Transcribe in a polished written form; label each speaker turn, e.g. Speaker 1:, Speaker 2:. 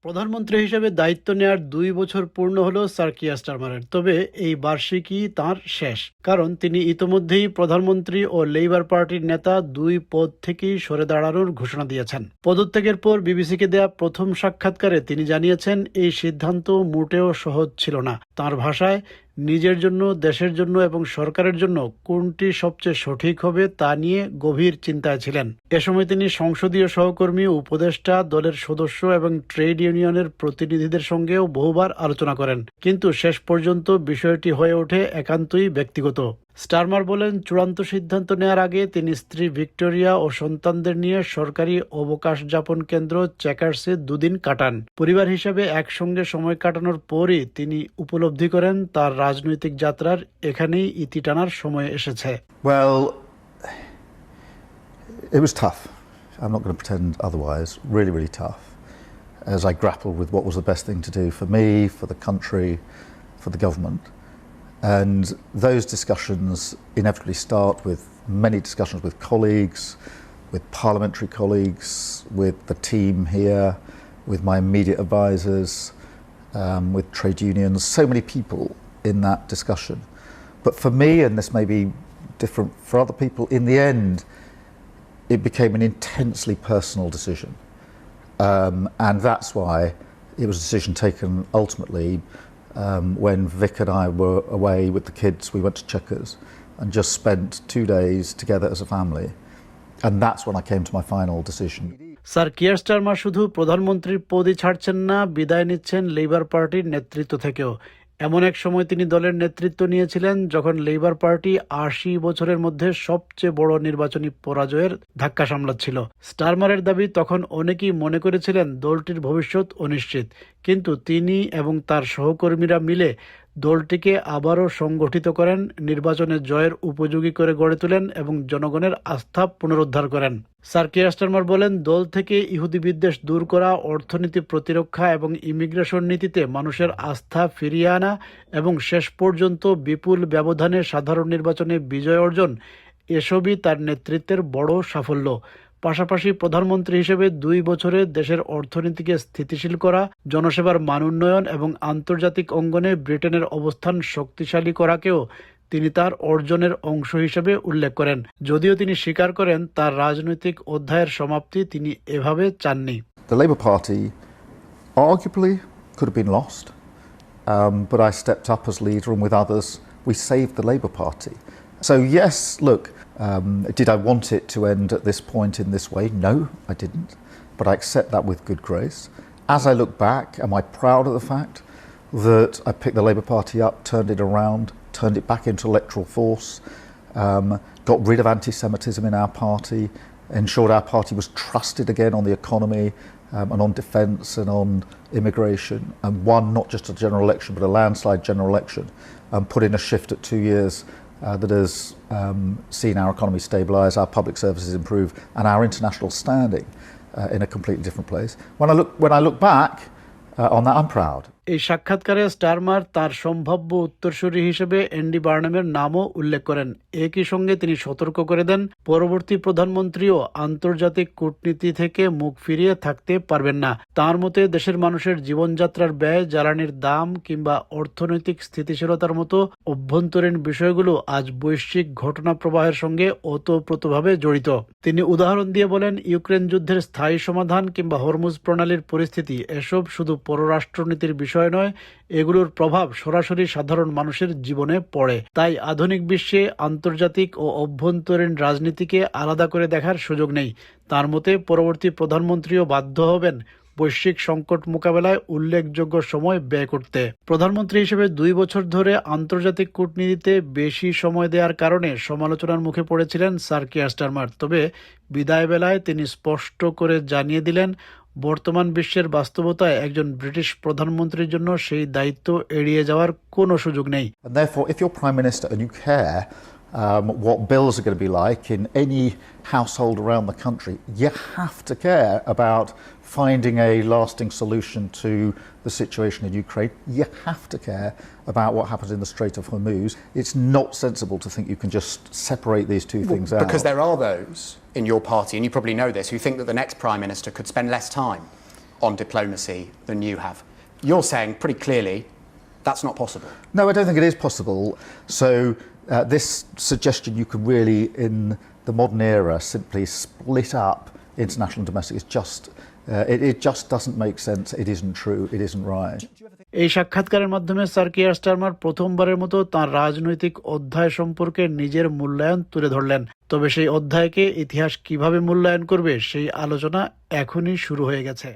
Speaker 1: প্রধানমন্ত্রী হিসেবে দায়িত্ব নেয়ার ২ বছর পূর্ণ হলো স্যার কিয়ার স্টারমারের। তবে এই বার্ষিকী তাঁর শেষ। কারণ তিনি ইতোমধ্যেই প্রধানমন্ত্রী ও লেবার পার্টির নেতা ২ পদ থেকেই সরে দাঁড়ানোর ঘোষণা দিয়েছেন। পদত্যাগের পর বিবিসিকে দেয়া প্রথম সাক্ষাৎকারে তিনি জানিয়েছেন এই সিদ্ধান্ত মোটেও সহজ ছিল না। তাঁর ভাষায়, নিজের জন্য, দেশের জন্য এবং সরকারের জন্য কোনটি সবচেয়ে সঠিক হবে তা নিয়ে গভীর চিন্তায় ছিলেন। এ সময় তিনি সংসদীয় সহকর্মী, উপদেষ্টা, দলের সদস্য এবং ট্রেড ইউনিয়নের প্রতিনিধিদের সঙ্গেও বহুবার আলোচনা করেন। কিন্তু শেষ পর্যন্ত বিষয়টি হয়ে ওঠে একান্তই ব্যক্তিগত। স্টারমার বলেন, চূড়ান্ত সিদ্ধান্ত নেয়ার আগে তিনি স্ত্রী ভিক্টোরিয়া ও সন্তানদের নিয়ে সরকারি অবকাশ যাপন কেন্দ্র চেকার্সে ২ দিন কাটান। পরিবার হিসেবে একসঙ্গে সময় কাটানোর পরই তিনি উপলব্ধি করেন তার রাজনৈতিক যাত্রার এখানেই ইতি টানার সময় এসেছে।
Speaker 2: Well, it was tough. I'm not going to pretend otherwise. Really, really tough. As I grappled with what was the best thing to do for me, for the country, for the government. And those discussions inevitably start with many discussions with colleagues, with parliamentary colleagues, with the team here, with my immediate advisors, with trade unions, so many people in that discussion. But for me, and this may be different for other people, in the end, it became an intensely personal decision. And that's why it was a decision taken ultimately when Vic and I were away with the kids. We went to Chequers and just spent 2 days together as a family. And that's when I came to my final decision.
Speaker 1: Sir Keir Starmer শুধু প্রধানমন্ত্রীর পদই ছাড়ছেন না, বিদায় নিচ্ছেন labour পার্টির নেতৃত্ব থেকেও। এমন এক সময় তিনি দলের নেতৃত্ব নিয়েছিলেন যখন লেবার পার্টি ৮০ বছরের মধ্যে সবচেয়ে বড় নির্বাচনী পরাজয়ের ধাক্কা সামলাচ্ছিল। স্টারমারের দাবি, তখন অনেকেই মনে করেছিলেন দলটির ভবিষ্যৎ অনিশ্চিত, কিন্তু তিনি এবং তার সহকর্মীরা মিলে দলটিকে আবারও সংগঠিত করেন, নির্বাচনে জয়ের উপযোগী করে গড়ে তোলেন এবং জনগণের আস্থা পুনরুদ্ধার করেন। স্যার কিয়ার স্টারমার বলেন, দল থেকে ইহুদি বিদ্বেষ দূর করা, অর্থনীতি প্রতিরক্ষা এবং ইমিগ্রেশন নীতিতে মানুষের আস্থা ফিরিয়ে আনা এবং শেষ পর্যন্ত বিপুল ব্যবধানে সাধারণ নির্বাচনে বিজয় অর্জন, এসবই তার নেতৃত্বের বড় সাফল্য। পাশাপাশি প্রধানমন্ত্রী হিসেবে ২ বছরে দেশের অর্থনীতিকে স্থিতিশীল করা, জনসেবার মান উন্নয়ন এবং আন্তর্জাতিক অঙ্গনে ব্রিটেনের অবস্থান শক্তিশালী করাকেও তিনি তার অর্জনের অংশ হিসেবে উল্লেখ করেন। যদিও তিনি স্বীকার করেন তার রাজনৈতিক অধ্যায়ের সমাপ্তি তিনি এভাবে চাননি।
Speaker 2: The Labour Party arguably could have been lost, but I stepped up as leader, and with others we saved the Labour Party. So yes, look, did I want it to end at this point in this way? No, I didn't, but I accept that with good grace. As I look back, am I proud of the fact that I picked the Labour Party up, turned it around, turned it back into electoral force, got rid of anti-Semitism in our party, ensured our party was trusted again on the economy and on defence and on immigration, and won not just a general election but a landslide general election, and put in a shift at 2 years that has seen our economy stabilise, our public services improve, and our international standing in a completely different place. When I look back on that, I'm proud.
Speaker 1: এই সাক্ষাৎকারে Starmer তার সম্ভাব্য উত্তরসূরি হিসেবে Andy বার্নামের নামও উল্লেখ করেন। একই সঙ্গে তিনি সতর্ক করে দেন, পরবর্তী প্রধানমন্ত্রীও আন্তর্জাতিক কূটনীতি থেকে মুখ ফিরিয়ে থাকতে পারবেন না। তার মতে দেশের মানুষের জীবনযাত্রার ব্যয়, জ্বালানির দাম কিংবা অর্থনৈতিক স্থিতিশীলতার মতো অভ্যন্তরীণ বিষয়গুলো আজ বৈশ্বিক ঘটনা প্রবাহের সঙ্গে ওতপ্রোতভাবে জড়িত। তিনি উদাহরণ দিয়ে বলেন, ইউক্রেন যুদ্ধের স্থায়ী সমাধান কিংবা হরমুজ প্রণালীর পরিস্থিতি, এসব শুধু পররাষ্ট্রনীতির বিষয় নয়, এগুলোর প্রভাব সরাসরি সাধারণ মানুষের জীবনে পড়ে। তাই আধুনিক বিশ্বে আন্তর্জাতিক ও অভ্যন্তরীণ রাজনীতিকে আলাদা করে দেখার সুযোগ নেই। তার মতে পরবর্তী প্রধানমন্ত্রীও বাধ্য হবেন বৈশ্বিক সংকট মোকাবেলায় উল্লেখযোগ্য সময় ব্যয় করতে। প্রধানমন্ত্রী হিসেবে ২ বছর ধরে আন্তর্জাতিক কূটনীতিতে বেশি সময় দেওয়ার কারণে সমালোচনার মুখে পড়েছিলেন স্যার কিয়ার স্টারমার। তবে বিদায় বেলায় তিনি স্পষ্ট করে জানিয়ে দিলেন, বর্তমান বিশ্বের বাস্তবতায় একজন ব্রিটিশ প্রধানমন্ত্রীর জন্য সেই দায়িত্ব এড়িয়ে যাওয়ার কোনো সুযোগ নেই।
Speaker 2: And therefore, if you're Prime Minister and you care what bills are going to be like in any household around the country, you have to care about finding a lasting solution to the situation in Ukraine. You have to care about what happens in the Strait of Hormuz. It's not sensible to think you can just separate these two things out.
Speaker 3: Because there are those in your party, and you probably know this, who think that the next Prime Minister could spend less time on diplomacy than you have. You're saying pretty clearly that's not possible.
Speaker 2: No, I don't think it is possible. So this suggestion you can really, in the modern era, simply split up international and domestic is just, it just doesn't make sense. It isn't true. It isn't right.
Speaker 1: এই সাক্ষাৎকারের মাধ্যমে sir Keir Starmer প্রথমবারের মতো তাঁর রাজনৈতিক অধ্যায় সম্পর্কে নিজের মূল্যায়ন তুলে ধরলেন। তবে সেই অধ্যায়কে ইতিহাস কিভাবে মূল্যায়ন করবে সেই আলোচনা এখনই শুরু হয়ে গেছে।